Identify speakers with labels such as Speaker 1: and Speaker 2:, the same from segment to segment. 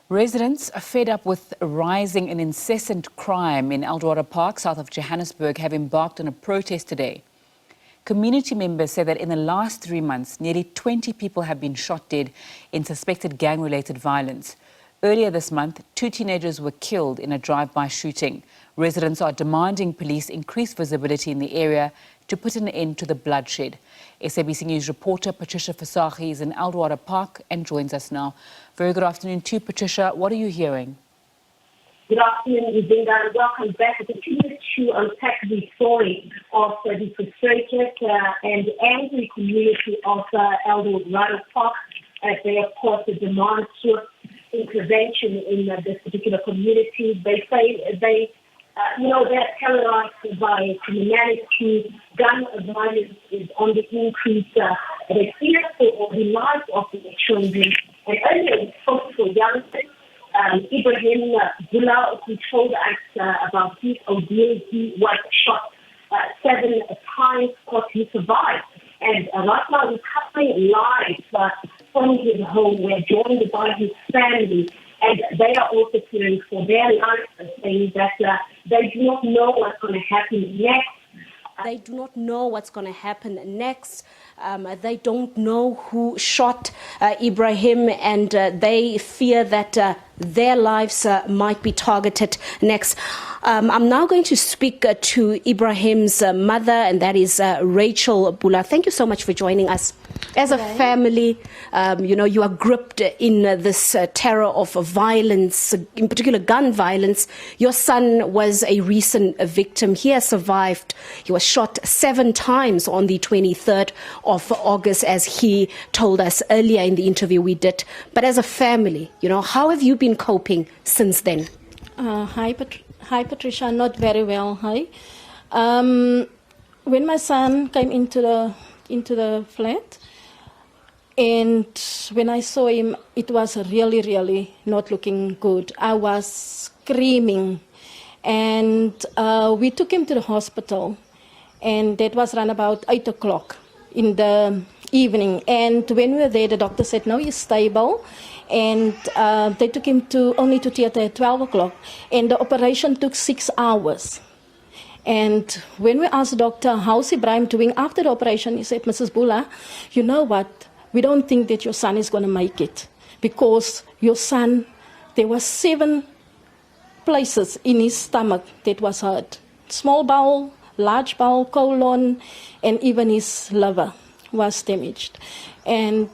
Speaker 1: Residents are fed up with rising and incessant crime in Eldorado Park, south of Johannesburg, have embarked on a protest today. Community members say that in the last 3 months, nearly 20 people have been shot dead in suspected gang-related violence. Earlier this month, 2 teenagers were killed in a drive-by shooting. Residents are demanding police increase visibility in the area to put an end to the bloodshed. SABC News reporter Patricia is in Eldorado Park and joins us now. Very good afternoon to you, Patricia. What are you hearing?
Speaker 2: Good afternoon, Zinda, and welcome back. I continue to unpack the story of the frustrated and angry community of Eldorado Park as they, of course, demand swift intervention in this particular community. They say they're terrorized by criminality. Gun violence is on the increase. They fear for the lives of their children. And earlier, we spoke to youngsters. Ibrahim Bula, who told us about his ordeal. He was shot 7 times, but he survived. And right now, he's coming live from his home. We're joined by his family. And they are also fearing for their lives, saying that they do not know what's going to happen next.
Speaker 3: They do not know what's going to happen next. They don't know who shot Ibrahim, and they fear that their lives might be targeted next. I'm now going to speak to Ibrahim's mother, and that is Rachel Bula. Thank you so much for joining us. As a family, you are gripped in this terror of violence, in particular gun violence. Your son was a recent victim. He has survived. He was shot 7 times on the 23rd of August, as he told us earlier in the interview we did. But as a family, how have you been coping since then?
Speaker 4: Hi, Patricia. Not very well. Hi. When my son came into the flat, and when I saw him, it was really, really not looking good. I was screaming, and we took him to the hospital, and that was around about 8 o'clock in the evening. And when we were there, the doctor said, no, he's stable. And they took him only to theater at 12 o'clock. And the operation took 6 hours. And when we asked the doctor, how's Ibrahim doing after the operation, he said, Mrs. Bula, you know what? We don't think that your son is going to make it. Because your son, there were 7 places in his stomach that was hurt. Small bowel, large bowel, colon, and even his liver was damaged. And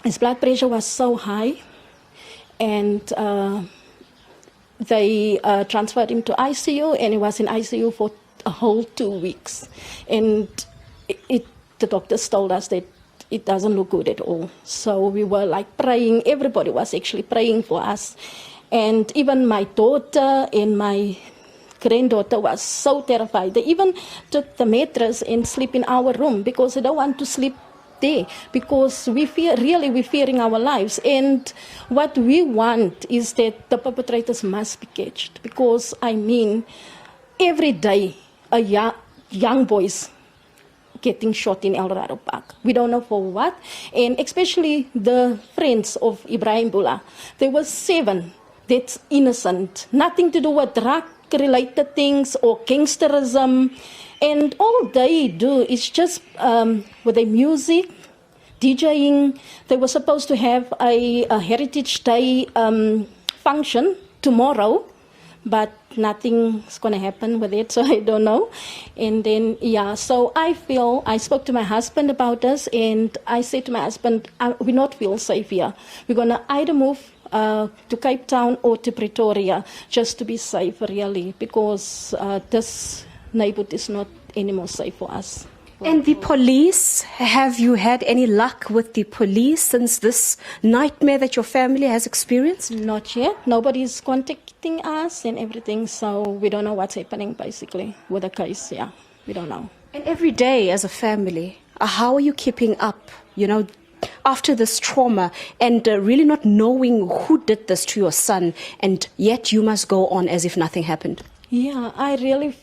Speaker 4: his blood pressure was so high, and they transferred him to ICU, and he was in ICU for a whole 2 weeks. And the doctors told us that it doesn't look good at all. So we were like praying. Everybody was actually praying for us. And even my daughter and my granddaughter was so terrified. They even took the mattress and sleep in our room because they don't want to sleep there, because we're fearing our lives. And what we want is that the perpetrators must be catched, because every day a young boys getting shot in Eldorado Park. We don't know for what. And especially the friends of Ibrahim Bula. There were 7 that's innocent, nothing to do with drug-related things or gangsterism. And all they do is just with their music, DJing. They were supposed to have a Heritage Day function tomorrow, but nothing's going to happen with it, so I don't know. And then, so I spoke to my husband about this, and I said to my husband, we not feel safe here. We're going to either move to Cape Town or to Pretoria, just to be safe, really, because this neighborhood is not anymore safe for us.
Speaker 3: And the police, have you had any luck with the police since this nightmare that your family has experienced?
Speaker 4: Not yet. Nobody's contacting us and everything, so we don't know what's happening, basically, with the case. Yeah, we don't know.
Speaker 3: And every day as a family, how are you keeping up, after this trauma, and really not knowing who did this to your son, and yet you must go on as if nothing happened?
Speaker 4: Yeah, I really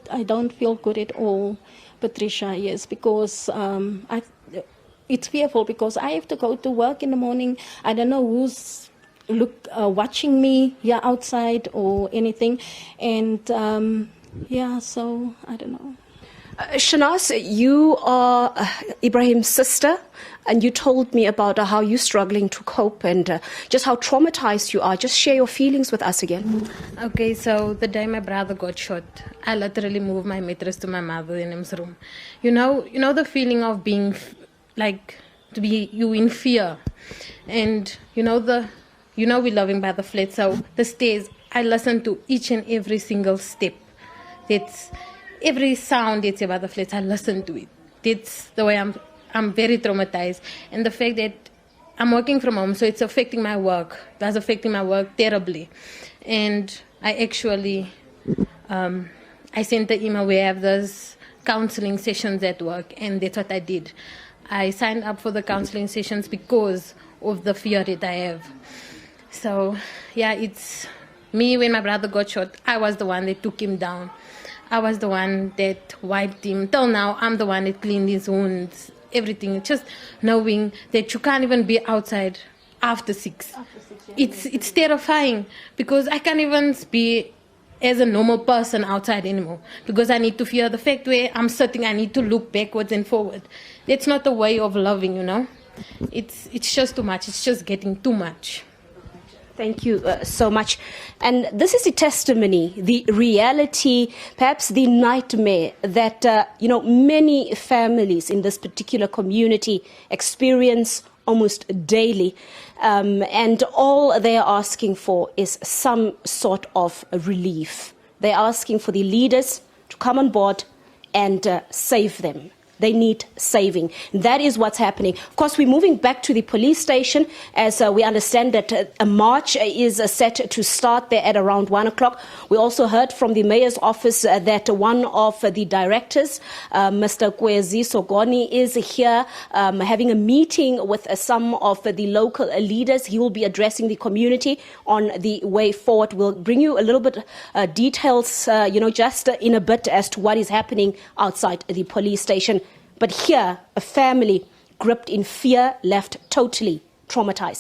Speaker 4: I don't feel good at all, Patricia, yes, because it's fearful, because I have to go to work in the morning. I don't know who's watching me outside or anything. And so I don't know.
Speaker 3: Shanaz, you are Ibrahim's sister, and you told me about how you're struggling to cope and just how traumatized you are. Just share your feelings with us again.
Speaker 5: Okay, so the day my brother got shot, I literally moved my mattress to my mother in his room. You know the feeling of being you in fear, and we living by the flat, so the stairs. I listen to each and every single step. That's every sound that's about the flats, I listen to it. That's the way I'm very traumatized. And the fact that I'm working from home, so it's affecting my work. That's affecting my work terribly. And I actually, I sent the email, we have those counseling sessions at work, and that's what I did. I signed up for the counseling sessions because of the fear that I have. So, it's me, when my brother got shot, I was the one that took him down. I was the one that wiped him. Till now, I'm the one that cleaned his wounds, everything. Just knowing that you can't even be outside after 6. It's terrifying because I can't even be as a normal person outside anymore because I need to fear the fact where I'm sitting, I need to look backwards and forward. That's not the way of loving, It's just too much. It's just getting too much.
Speaker 3: Thank you so much. And this is the testimony, the reality, perhaps the nightmare that, many families in this particular community experience almost daily. And all they are asking for is some sort of relief. They're asking for the leaders to come on board and save them. They need saving. That is what's happening. Of course, we're moving back to the police station as we understand that a march is set to start there at around 1 o'clock. We also heard from the mayor's office that one of the directors, Mr. Kwezi Sogoni, is here having a meeting with some of the local leaders. He will be addressing the community on the way forward. We'll bring you a little bit details, just in a bit as to what is happening outside the police station. But here, a family gripped in fear, left totally traumatized.